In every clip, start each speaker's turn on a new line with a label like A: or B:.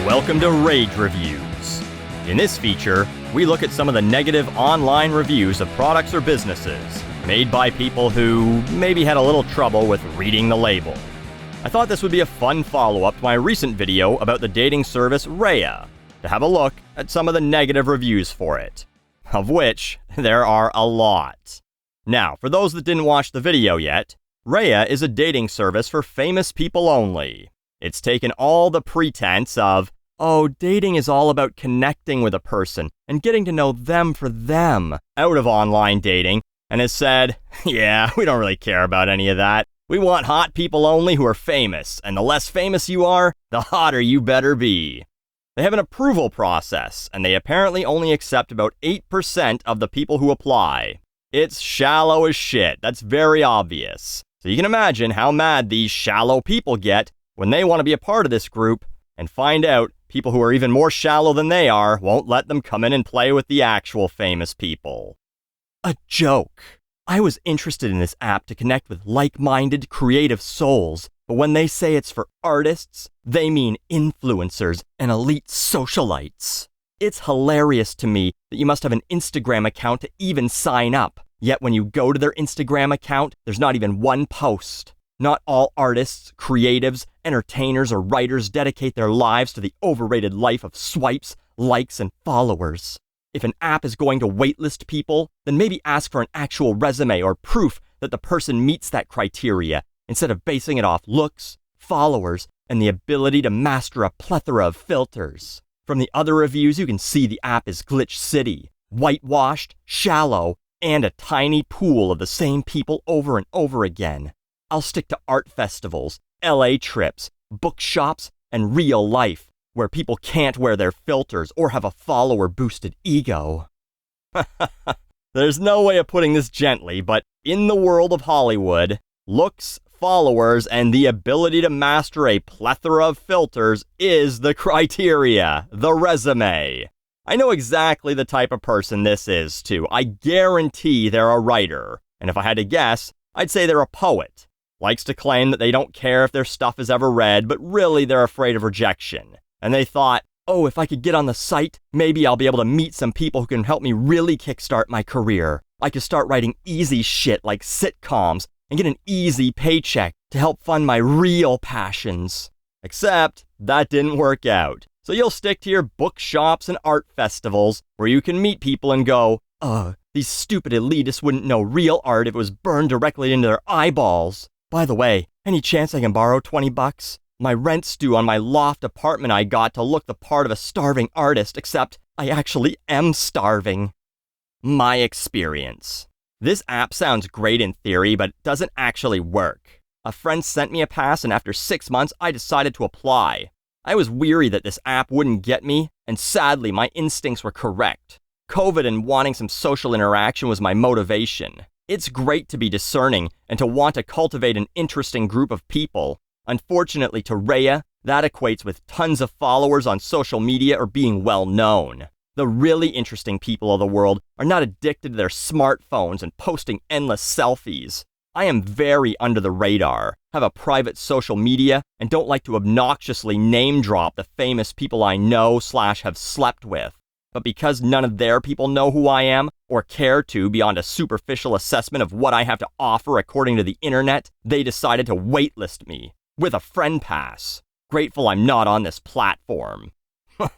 A: Welcome to Rage Reviews. In this feature, we look at some of the negative online reviews of products or businesses made by people who maybe had a little trouble with reading the label. I thought this would be a fun follow-up to my recent video about the dating service Raya, to have a look at some of the negative reviews for it, of which there are a lot. Now, for those that didn't watch the video yet, Raya is a dating service for famous people only. It's taken all the pretense of, oh, dating is all about connecting with a person and getting to know them for them, out of online dating, and has said, yeah, we don't really care about any of that. We want hot people only who are famous, and the less famous you are, the hotter you better be. They have an approval process, and they apparently only accept about 8% of the people who apply. It's shallow as shit, that's very obvious. So you can imagine how mad these shallow people get when they want to be a part of this group and find out people who are even more shallow than they are won't let them come in and play with the actual famous people. A joke. I was interested in this app to connect with like-minded, creative souls, but when they say it's for artists, they mean influencers and elite socialites. It's hilarious to me that you must have an Instagram account to even sign up, yet when you go to their Instagram account, there's not even one post. Not all artists, creatives, entertainers, or writers dedicate their lives to the overrated life of swipes, likes, and followers. If an app is going to waitlist people, then maybe ask for an actual resume or proof that the person meets that criteria, instead of basing it off looks, followers, and the ability to master a plethora of filters. From the other reviews, you can see the app is glitch city, whitewashed, shallow, and a tiny pool of the same people over and over again. I'll stick to art festivals, LA trips, bookshops, and real life, where people can't wear their filters or have a follower-boosted ego. There's no way of putting this gently, but in the world of Hollywood, looks, followers, and the ability to master a plethora of filters is the criteria, the resume. I know exactly the type of person this is, too. I guarantee they're a writer, and if I had to guess, I'd say they're a poet. Likes to claim that they don't care if their stuff is ever read, but really they're afraid of rejection. And they thought, oh, if I could get on the site, maybe I'll be able to meet some people who can help me really kickstart my career. I could start writing easy shit like sitcoms and get an easy paycheck to help fund my real passions. Except that didn't work out. So you'll stick to your bookshops and art festivals where you can meet people and go, these stupid elitists wouldn't know real art if it was burned directly into their eyeballs. By the way, any chance I can borrow $20? My rent's due on my loft apartment I got to look the part of a starving artist, except I actually am starving. My experience. This app sounds great in theory, but it doesn't actually work. A friend sent me a pass, and after 6 months, I decided to apply. I was weary that this app wouldn't get me, and sadly, my instincts were correct. COVID and wanting some social interaction was my motivation. It's great to be discerning and to want to cultivate an interesting group of people. Unfortunately to Raya, that equates with tons of followers on social media or being well known. The really interesting people of the world are not addicted to their smartphones and posting endless selfies. I am very under the radar, have a private social media, and don't like to obnoxiously name drop the famous people I know / have slept with. But because none of their people know who I am, or care to beyond a superficial assessment of what I have to offer according to the internet, they decided to waitlist me, with a friend pass. Grateful I'm not on this platform.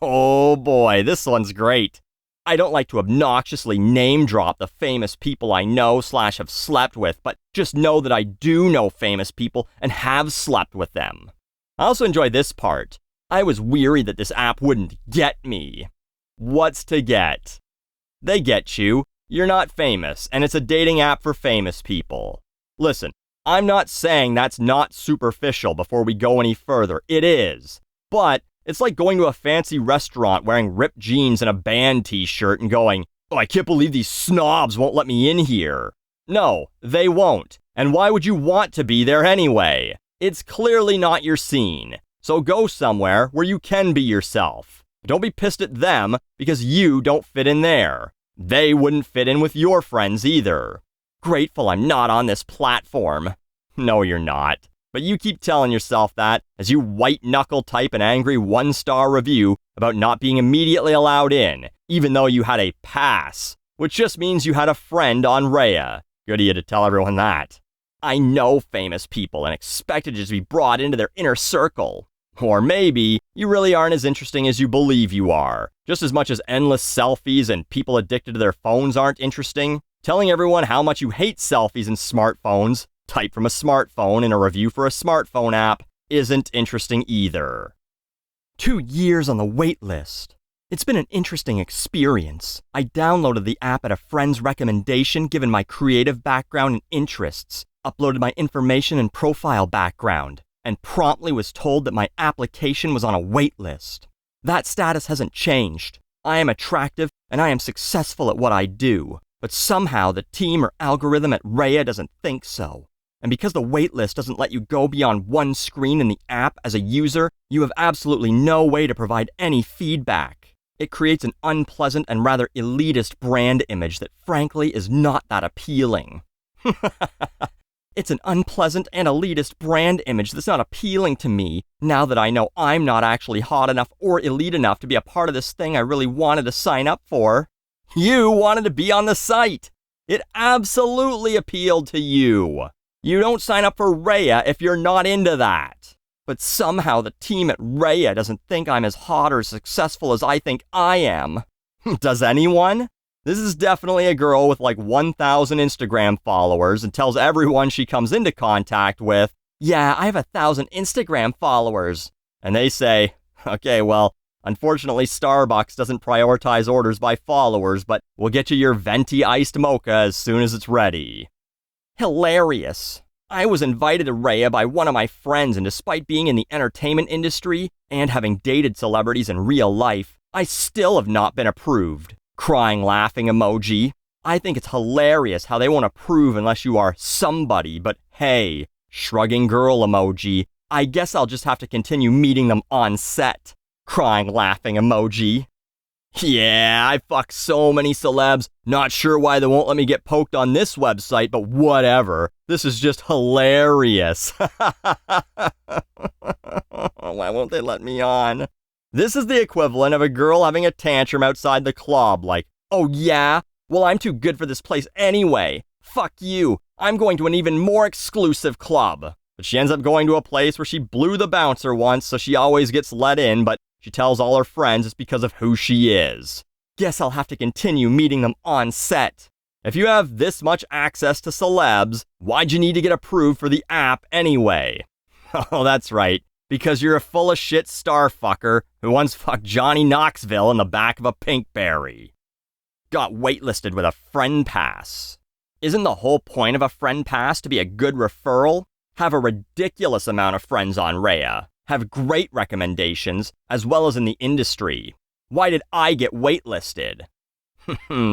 A: Oh boy, this one's great. I don't like to obnoxiously name drop the famous people I know / have slept with, but just know that I do know famous people and have slept with them. I also enjoy this part. I was weary that this app wouldn't get me. What's to get? They get you. You're not famous, and it's a dating app for famous people. Listen, I'm not saying that's not superficial before we go any further. It is. But it's like going to a fancy restaurant wearing ripped jeans and a band t-shirt and going, oh, I can't believe these snobs won't let me in here. No, they won't. And why would you want to be there anyway? It's clearly not your scene. So go somewhere where you can be yourself. Don't be pissed at them because you don't fit in there. They wouldn't fit in with your friends either. Grateful I'm not on this platform. No, you're not. But you keep telling yourself that as you white-knuckle type an angry 1-star review about not being immediately allowed in, even though you had a pass, which just means you had a friend on Raya. Good of you to tell everyone that. I know famous people and expected you to be brought into their inner circle. Or maybe you really aren't as interesting as you believe you are. Just as much as endless selfies and people addicted to their phones aren't interesting, telling everyone how much you hate selfies and smartphones, typed from a smartphone in a review for a smartphone app, isn't interesting either. 2 years on the wait list. It's been an interesting experience. I downloaded the app at a friend's recommendation given my creative background and interests, uploaded my information and profile background, and promptly was told that my application was on a wait list. That status hasn't changed. I am attractive and I am successful at what I do, but somehow the team or algorithm at Raya doesn't think so. And because the waitlist doesn't let you go beyond one screen in the app as a user, you have absolutely no way to provide any feedback. It creates an unpleasant and rather elitist brand image that frankly is not that appealing. It's an unpleasant and elitist brand image that's not appealing to me now that I know I'm not actually hot enough or elite enough to be a part of this thing I really wanted to sign up for. You wanted to be on the site. It absolutely appealed to you. You don't sign up for Raya if you're not into that. But somehow the team at Raya doesn't think I'm as hot or successful as I think I am. Does anyone? This is definitely a girl with like 1,000 Instagram followers and tells everyone she comes into contact with, "Yeah, I have 1,000 Instagram followers." And they say, "Okay, well, unfortunately Starbucks doesn't prioritize orders by followers, but we'll get you your venti iced mocha as soon as it's ready." Hilarious. I was invited to Raya by one of my friends, and despite being in the entertainment industry and having dated celebrities in real life, I still have not been approved. Crying laughing emoji. I think it's hilarious how they won't approve unless you are somebody, but hey, shrugging girl emoji. I guess I'll just have to continue meeting them on set. Crying laughing emoji. Yeah, I fucked so many celebs. Not sure why they won't let me get poked on this website, but whatever. This is just hilarious. Why won't they let me on? This is the equivalent of a girl having a tantrum outside the club, like, "Oh yeah? Well, I'm too good for this place anyway. Fuck you. I'm going to an even more exclusive club." But she ends up going to a place where she blew the bouncer once, so she always gets let in, but she tells all her friends it's because of who she is. Guess I'll have to continue meeting them on set. If you have this much access to celebs, why'd you need to get approved for the app anyway? Oh, that's right. Because you're a full of shit star fucker who once fucked Johnny Knoxville in the back of a Pinkberry. Got waitlisted with a friend pass. Isn't the whole point of a friend pass to be a good referral? Have a ridiculous amount of friends on Raya. Have great recommendations, as well as in the industry. Why did I get waitlisted?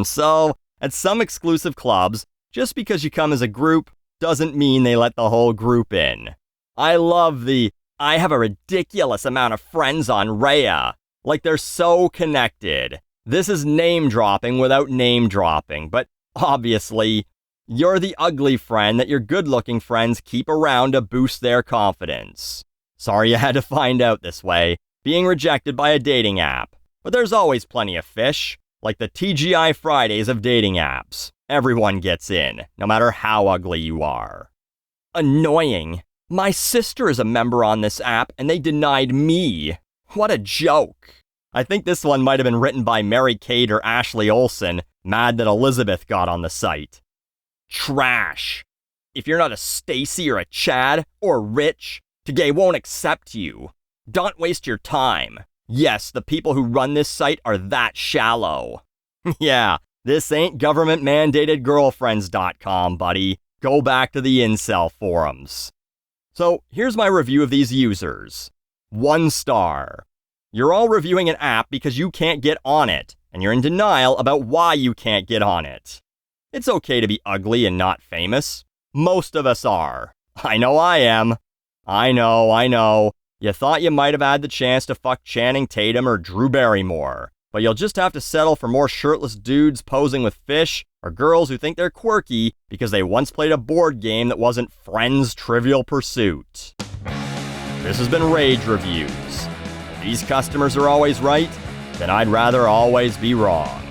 A: So, at some exclusive clubs, just because you come as a group doesn't mean they let the whole group in. I love the "I have a ridiculous amount of friends on Raya." Like they're so connected. This is name dropping without name dropping, but obviously, you're the ugly friend that your good looking friends keep around to boost their confidence. Sorry you had to find out this way, being rejected by a dating app. But there's always plenty of fish, like the TGI Fridays of dating apps. Everyone gets in, no matter how ugly you are. Annoying. My sister is a member on this app, and they denied me. What a joke. I think this one might have been written by Mary-Kate or Ashley Olsen, mad that Elizabeth got on the site. Trash. If you're not a Stacy or a Chad or rich, Gay won't accept you. Don't waste your time. Yes, the people who run this site are that shallow. Yeah, this ain't government-mandated girlfriends.com, buddy. Go back to the incel forums. So, here's my review of these users. 1 star. You're all reviewing an app because you can't get on it, and you're in denial about why you can't get on it. It's okay to be ugly and not famous. Most of us are. I know I am. I know. You thought you might have had the chance to fuck Channing Tatum or Drew Barrymore, but you'll just have to settle for more shirtless dudes posing with fish are girls who think they're quirky because they once played a board game that wasn't Friends Trivial Pursuit. This has been Rage Reviews. If these customers are always right, then I'd rather always be wrong.